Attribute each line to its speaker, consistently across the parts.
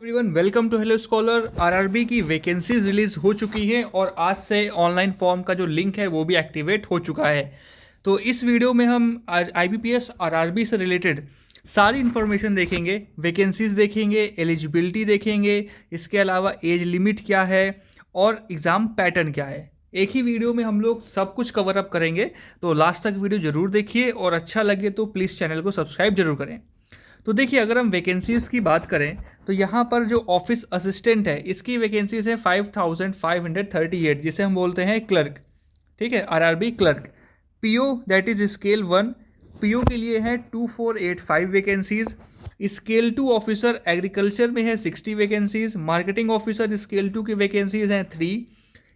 Speaker 1: Everyone, welcome to hello scholar. RRB की vacancies release हो चुकी हैं और आज से ऑनलाइन फॉर्म का जो लिंक है वो भी एक्टिवेट हो चुका है। तो इस वीडियो में हम आईबीपीएस आरआरबी से रिलेटेड सारी इन्फॉर्मेशन देखेंगे, वैकेंसीज देखेंगे, एलिजिबिलिटी देखेंगे, इसके अलावा एज लिमिट क्या है और एग्ज़ाम पैटर्न क्या है। एक ही वीडियो में हम लोग सब कुछ कवर अप करेंगे, तो लास्ट तक वीडियो ज़रूर देखिए और अच्छा लगे तो प्लीज़ चैनल को सब्सक्राइब जरूर करें। तो देखिए, अगर हम वैकेंसीज़ की बात करें तो यहाँ पर जो ऑफिस असिस्टेंट है इसकी वैकेंसीज है 5538, जिसे हम बोलते हैं क्लर्क। ठीक है, RRB clerk. PO that is scale 1, PO के लिए है 2485 वैकेंसीज। स्केल 2 ऑफिसर एग्रीकल्चर में है 60 वैकेंसीज। मार्केटिंग ऑफिसर स्केल 2 की वैकेंसीज हैं 3।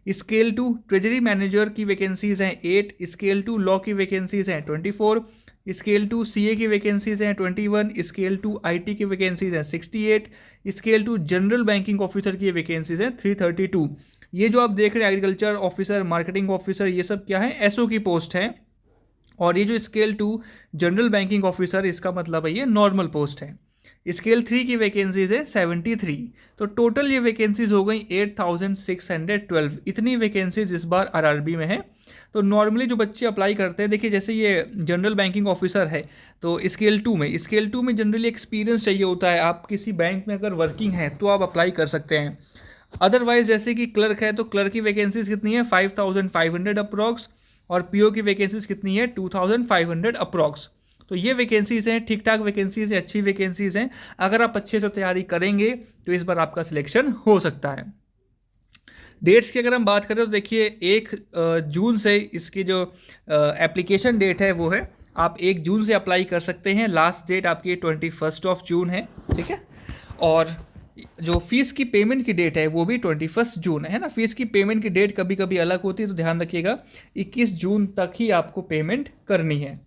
Speaker 1: स्केल 2 ट्रेजरी मैनेजर की वैकेंसीज हैं 8। स्केल 2 लॉ की वैकेंसीज हैं 24। स्केल 2 सीए की वैकेंसीज हैं 21। स्केल 2 आईटी की वैकेंसीज हैं 68। स्केल 2 जनरल बैंकिंग ऑफिसर की वैकेंसीज हैं 332। ये जो आप देख रहे हैं एग्रीकल्चर ऑफिसर, मार्केटिंग ऑफिसर, ये सब क्या है, एसओ की पोस्ट है। और ये जो स्केल 2 जनरल बैंकिंग ऑफिसर, इसका मतलब है ये नॉर्मल पोस्ट है। स्केल 3 की वैकेंसीज है 73। तो टोटल ये वैकेंसीज हो गई 8612। इतनी वैकेंसीज इस बार आरआरबी में है। तो नॉर्मली जो बच्चे अप्लाई करते हैं, देखिए जैसे ये जनरल बैंकिंग ऑफिसर है तो स्केल 2 में जनरली एक्सपीरियंस चाहिए होता है। आप किसी बैंक में अगर वर्किंग है तो आप अप्लाई कर सकते हैं। अदरवाइज जैसे कि क्लर्क है तो क्लर्क की वैकेंसीज कितनी है 5500 अप्रॉक्स, और पीओ की वैकेंसीज कितनी है 2500 अप्रॉक्स। तो ये वैकेंसीज हैं, ठीक ठाक वैकेंसीज हैं, अच्छी वैकेंसीज हैं। अगर आप अच्छे से तैयारी करेंगे तो इस बार आपका सिलेक्शन हो सकता है। डेट्स की अगर हम बात करें तो देखिए 1 जून से इसकी जो एप्लीकेशन डेट है वो है, आप 1 जून से अप्लाई कर सकते हैं। लास्ट डेट आपकी 21 जून है। ठीक है, और जो फीस की पेमेंट की डेट है वो भी 21 जून है ना। फीस की पेमेंट की डेट कभी कभी अलग होती है, तो ध्यान रखिएगा 21 जून तक ही आपको पेमेंट करनी है।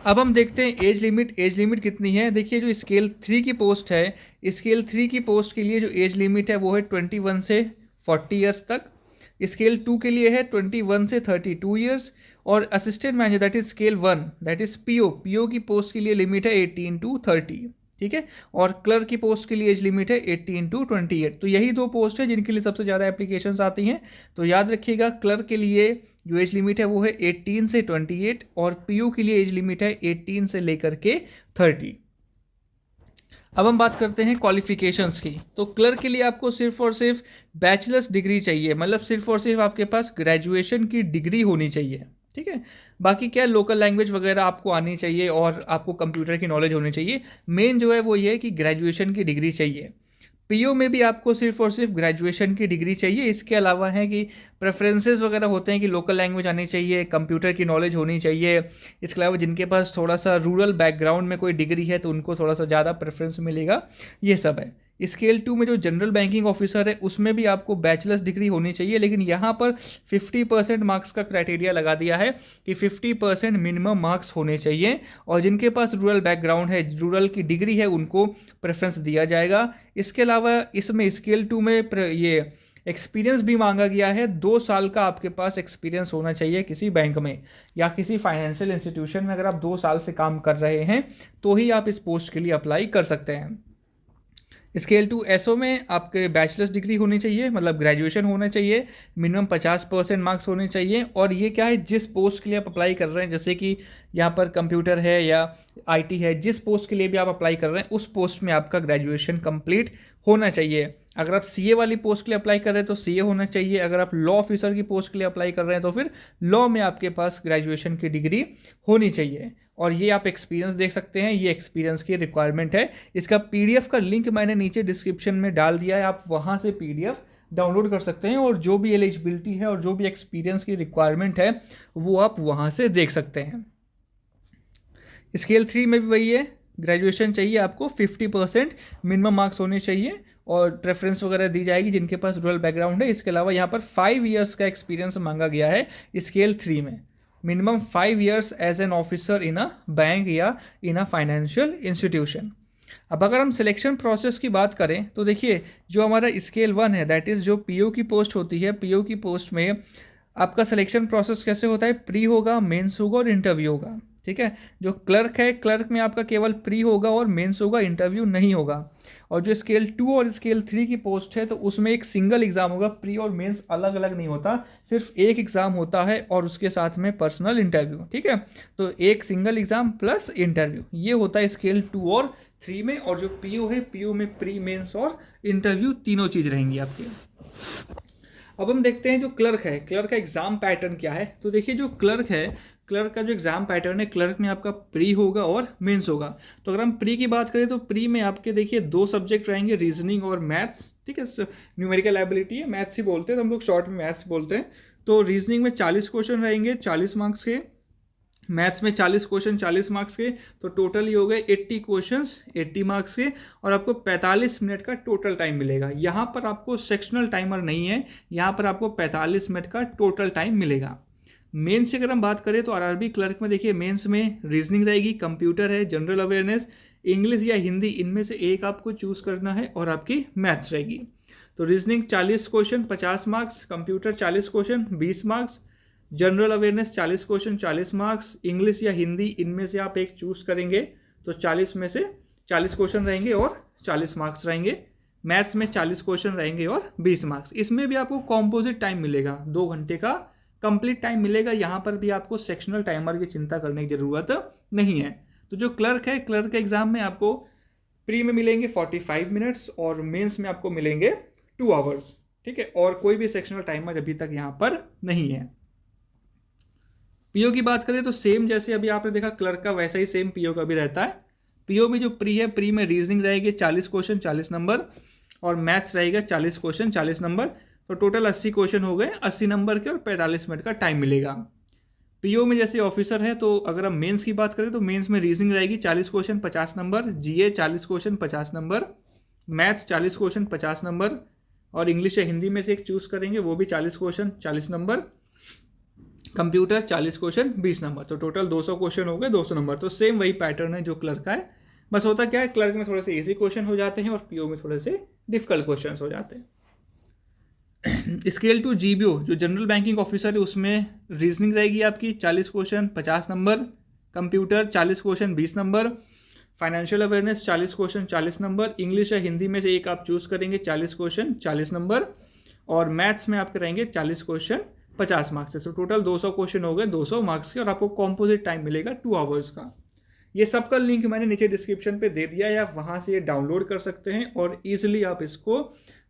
Speaker 1: अब हम देखते हैं एज लिमिट। एज लिमिट कितनी है, देखिए जो स्केल 3 की पोस्ट है, स्केल 3 की पोस्ट के लिए जो एज लिमिट है वो है 21 से 40 ईयर्स तक। स्केल 2 के लिए है 21 से 32 ईयर्स। और assistant manager that is scale 1 that is PO की पोस्ट के लिए लिमिट है 18 to 30। ठीक है, और क्लर्क की पोस्ट के लिए एज लिमिट है 18 to 28। तो यही दो पोस्ट है जिनके लिए सबसे ज़्यादा एप्लीकेशंस आती हैं। तो याद रखिएगा, क्लर्क के लिए जो एज लिमिट है वो है 18 से 28, और पीओ के लिए एज लिमिट है 18 से लेकर के 30। अब हम बात करते हैं क्वालिफिकेशंस की। तो क्लर्क के लिए आपको सिर्फ और सिर्फ बैचलर्स डिग्री चाहिए, मतलब सिर्फ और सिर्फ आपके पास ग्रेजुएशन की डिग्री होनी चाहिए। ठीक है, बाकी क्या लोकल लैंग्वेज वगैरह आपको आनी चाहिए और आपको कंप्यूटर की नॉलेज होनी चाहिए। मेन जो है वो ये है कि ग्रेजुएशन की डिग्री चाहिए। पीओ में भी आपको सिर्फ और सिर्फ ग्रेजुएशन की डिग्री चाहिए। इसके अलावा है कि प्रेफरेंसेस वगैरह होते हैं कि लोकल लैंग्वेज आनी चाहिए, कंप्यूटर की नॉलेज होनी चाहिए। इसके अलावा जिनके पास थोड़ा सा रूरल बैकग्राउंड में कोई डिग्री है तो उनको थोड़ा सा ज़्यादा प्रेफरेंस मिलेगा, ये सब है। स्केल 2 में जो जनरल बैंकिंग ऑफिसर है उसमें भी आपको बैचलर्स डिग्री होनी चाहिए, लेकिन यहाँ पर 50% मार्क्स का क्राइटेरिया लगा दिया है कि 50% मिनिमम मार्क्स होने चाहिए, और जिनके पास रूरल बैकग्राउंड है, रूरल की डिग्री है, उनको प्रेफरेंस दिया जाएगा। इसके अलावा इसमें स्केल 2 में ये एक्सपीरियंस भी मांगा गया है। 2 साल का आपके पास एक्सपीरियंस होना चाहिए किसी बैंक में या किसी फाइनेंशियल इंस्टीट्यूशन में। अगर आप 2 साल से काम कर रहे हैं तो ही आप इस पोस्ट के लिए अप्लाई कर सकते हैं। स्केल 2 एसओ में आपके बैचलर्स डिग्री होनी चाहिए, मतलब ग्रेजुएशन होना चाहिए, मिनिमम 50% मार्क्स होने चाहिए। और ये क्या है, जिस पोस्ट के लिए आप अप्लाई कर रहे हैं, जैसे कि यहाँ पर कंप्यूटर है या आईटी है, जिस पोस्ट के लिए भी आप अप्लाई कर रहे हैं उस पोस्ट में आपका ग्रेजुएशन कंप्लीट होना चाहिए। अगर आप सीए वाली पोस्ट के लिए अप्लाई कर रहे हैं तो सीए होना चाहिए। अगर आप लॉ ऑफिसर की पोस्ट के लिए अप्लाई कर रहे हैं तो फिर लॉ में आपके पास ग्रेजुएशन की डिग्री होनी चाहिए। और ये आप एक्सपीरियंस देख सकते हैं, ये एक्सपीरियंस की रिक्वायरमेंट है। इसका पीडीएफ का लिंक मैंने नीचे डिस्क्रिप्शन में डाल दिया है, आप वहाँ से पीडीएफ डाउनलोड कर सकते हैं, और जो भी एलिजिबिलिटी है और जो भी एक्सपीरियंस की रिक्वायरमेंट है वो आप वहाँ से देख सकते हैं। स्केल 3 में भी वही है, ग्रेजुएशन चाहिए आपको, 50% मिनिमम मार्क्स होने चाहिए, और प्रेफरेंस वगैरह दी जाएगी जिनके पास रूरल बैकग्राउंड है। इसके अलावा यहाँ पर 5 ईयर्स का एक्सपीरियंस मांगा गया है स्केल 3 में, minimum 5 years as an officer in a bank या इन अ फाइनेंशियल इंस्टीट्यूशन। अब अगर हम सिलेक्शन प्रोसेस की बात करें तो देखिए, जो हमारा स्केल 1 है दैट इज़ जो पीओ की पोस्ट होती है, पीओ की पोस्ट में आपका सिलेक्शन प्रोसेस कैसे होता है, प्री होगा, मेंस होगा और इंटरव्यू होगा। ठीक है। जो क्लर्क है, क्लर्क में आपका केवल प्री होगा और मेंस होगा, इंटरव्यू नहीं होगा। और जो स्केल 2 और स्केल 3 की पोस्ट है तो उसमें एक सिंगल एग्जाम होगा, प्री और मेंस अलग अलग नहीं होता, सिर्फ एक एग्जाम होता है और उसके साथ में पर्सनल इंटरव्यू। ठीक है, तो एक सिंगल एग्जाम प्लस इंटरव्यू, ये होता है स्केल 2 और 3 में। और जो पीओ है, पीओ में प्री, मेंस और इंटरव्यू तीनों चीज़ रहेंगी आपकी। अब हम देखते हैं जो क्लर्क है, क्लर्क का एग्जाम पैटर्न क्या है। तो देखिए जो क्लर्क है, क्लर्क का जो एग्जाम पैटर्न है, क्लर्क में आपका प्री होगा और मेंस होगा। तो अगर हम प्री की बात करें तो प्री में आपके देखिए 2 सब्जेक्ट रहेंगे, रीजनिंग और मैथ्स। ठीक है, न्यूमेरिकल एबिलिटी है, मैथ्स ही बोलते हैं तो हम लोग शॉर्ट में मैथ्स बोलते हैं। तो रीजनिंग में 40 क्वेश्चन रहेंगे 40 मार्क्स के, मैथ्स में 40 क्वेश्चन 40 मार्क्स के, तो टोटल ही हो गए 80 क्वेश्चंस 80 मार्क्स के। और आपको 45 मिनट का टोटल टाइम मिलेगा। यहाँ पर आपको सेक्शनल टाइमर नहीं है, यहाँ पर आपको 45 मिनट का टोटल टाइम मिलेगा। मेंस से अगर हम बात करें तो आरआरबी क्लर्क में देखिए मेंस में रीजनिंग रहेगी, कंप्यूटर है, जनरल अवेयरनेस, इंग्लिश या हिंदी, इनमें से एक आपको चूज करना है, और आपकी मैथ्स रहेगी। तो reasoning 40 question 50 marks, computer 40 question 20 marks, general awareness 40 question 40 marks, English या हिंदी, इनमें से आप एक चूज करेंगे। तो 40 में से 40 क्वेश्चन रहेंगे और 40 मार्क्स रहेंगे। मैथ्स में 40 क्वेश्चन रहेंगे और 20 मार्क्स। इसमें भी आपको कॉम्पोजिट टाइम मिलेगा, 2 घंटे का कंप्लीट टाइम मिलेगा। यहाँ पर भी आपको सेक्शनल टाइमर की चिंता करने की जरूरत नहीं है। तो जो क्लर्क है, क्लर्क के एग्जाम में आपको प्री में मिलेंगे 45 मिनट्स और मेंस में आपको मिलेंगे 2 आवर्स। ठीक है, और कोई भी सेक्शनल टाइमर अभी तक यहाँ पर नहीं है। पीओ की बात करें तो सेम जैसे अभी आपने देखा क्लर्क का, वैसा ही सेम पीओ का भी रहता है। पीओ में जो प्री है, प्री में रीजनिंग रहेगी 40 क्वेश्चन 40 नंबर, और मैथ्स रहेगा 40 क्वेश्चन 40 नंबर। तो टोटल 80 क्वेश्चन हो गए 80 नंबर के, और 45 मिनट का टाइम मिलेगा। पीओ में जैसे ऑफिसर है, तो अगर हम मेंस की बात करें तो मेंस में रीजनिंग रहेगी 40 क्वेश्चन 50 नंबर, जीए 40 question 50 number, maths 40 question 50 number, और इंग्लिश या हिंदी में से एक चूज करेंगे, वो भी 40 question 40 number, computer 40 question 20 number. तो टोटल 200 क्वेश्चन हो गए 200 नंबर। तो सेम वही पैटर्न है जो क्लर्क का है, बस होता क्या है, क्लर्क में थोड़े से इजी क्वेश्चन हो जाते हैं और पीओ में थोड़े से डिफिकल्ट क्वेश्चन हो जाते हैं। स्केल 2 जीबीओ जो जनरल बैंकिंग ऑफिसर है, उसमें रीजनिंग रहेगी आपकी 40 question 50 number, computer 40 question 20 number, financial awareness 40 question 40 number, English या हिंदी में से एक आप चूज करेंगे 40 क्वेश्चन 40 नंबर, और मैथ्स में आपके रहेंगे 40 क्वेश्चन 50 मार्क्स से। तो टोटल 200 क्वेश्चन हो गए 200 मार्क्स के, और आपको कॉम्पोजिट टाइम मिलेगा 2 आवर्स का। ये सबका लिंक मैंने नीचे डिस्क्रिप्शन पे दे दिया है, आप वहाँ से ये डाउनलोड कर सकते हैं और ईजिली आप इसको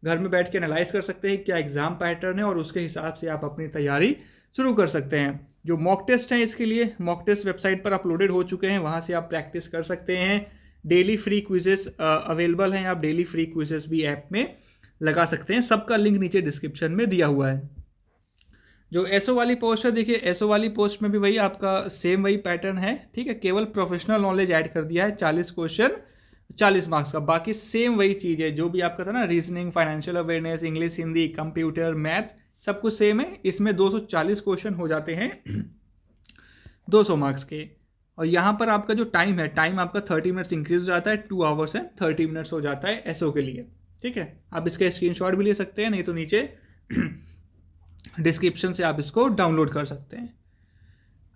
Speaker 1: घर में बैठ के एनालाइज कर सकते हैं क्या एग्जाम पैटर्न है, और उसके हिसाब से आप अपनी तैयारी शुरू कर सकते हैं। जो मॉक टेस्ट हैं, इसके लिए मॉक टेस्ट वेबसाइट पर अपलोडेड हो चुके हैं, वहाँ से आप प्रैक्टिस कर सकते हैं। डेली फ्री क्विजेस अवेलेबल हैं, आप डेली फ्री क्विजेस भी ऐप में लगा सकते हैं। सबका लिंक नीचे डिस्क्रिप्शन में दिया हुआ है। जो एसओ वाली पोस्ट है, देखिए एसओ वाली पोस्ट में भी वही आपका सेम वही पैटर्न है। ठीक है, केवल प्रोफेशनल नॉलेज ऐड कर दिया है, 40 क्वेश्चन 40 मार्क्स का, बाकी सेम वही चीज़ है जो भी आपका था ना, reasoning, financial awareness, English, Hindi, computer, math, सब कुछ सेम है। इसमें 240 क्वेश्चन हो जाते हैं 200 मार्क्स के। और यहाँ पर आपका जो टाइम है, टाइम आपका 30 मिनट्स इंक्रीज हो जाता है, 2 आवर्स एंड 30 मिनट्स हो जाता है एसओ के लिए। ठीक है, आप इसका स्क्रीनशॉट भी ले सकते हैं, नहीं तो नीचे डिस्क्रिप्शन से आप इसको डाउनलोड कर सकते हैं।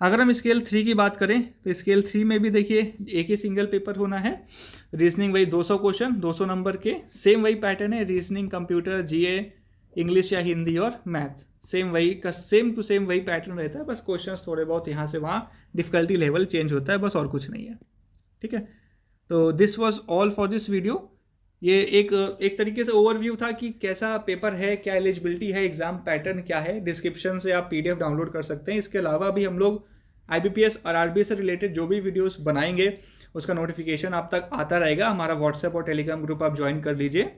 Speaker 1: अगर हम स्केल 3 की बात करें तो स्केल 3 में भी देखिए एक ही सिंगल पेपर होना है। रीजनिंग वही 200 क्वेश्चन 200 नंबर के, सेम वही पैटर्न है। रीजनिंग, कंप्यूटर, जीए, इंग्लिश या हिंदी और मैथ्स, सेम वही का सेम टू सेम वही पैटर्न रहता है, बस क्वेश्चंस थोड़े बहुत यहाँ से वहाँ डिफिकल्टी लेवल चेंज होता है, बस और कुछ नहीं है। ठीक है, तो this was all for this video. ये एक तरीके से ओवरव्यू था कि कैसा पेपर है, क्या एलिजिबिलिटी है, एग्जाम पैटर्न क्या है। डिस्क्रिप्शन से आप पीडीएफ डाउनलोड कर सकते हैं। इसके अलावा भी हम लोग आईबीपीएस और आरआरबी से रिलेटेड जो भी वीडियोस बनाएंगे उसका नोटिफिकेशन आप तक आता रहेगा। हमारा व्हाट्सएप और टेलीग्राम ग्रुप आप ज्वाइन कर लीजिए।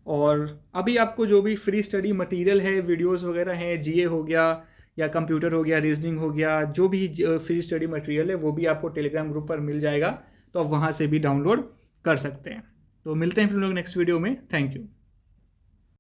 Speaker 1: और अभी आपको जो भी फ्री स्टडी मटेरियल है, वीडियोस वगैरह हैं, जीए हो गया या कंप्यूटर हो गया, रीजनिंग हो गया, जो भी फ्री स्टडी मटेरियल है वो भी आपको टेलीग्राम ग्रुप पर मिल जाएगा, तो आप वहाँ से भी डाउनलोड कर सकते हैं। तो मिलते हैं फिर लोग नेक्स्ट वीडियो में। Thank you.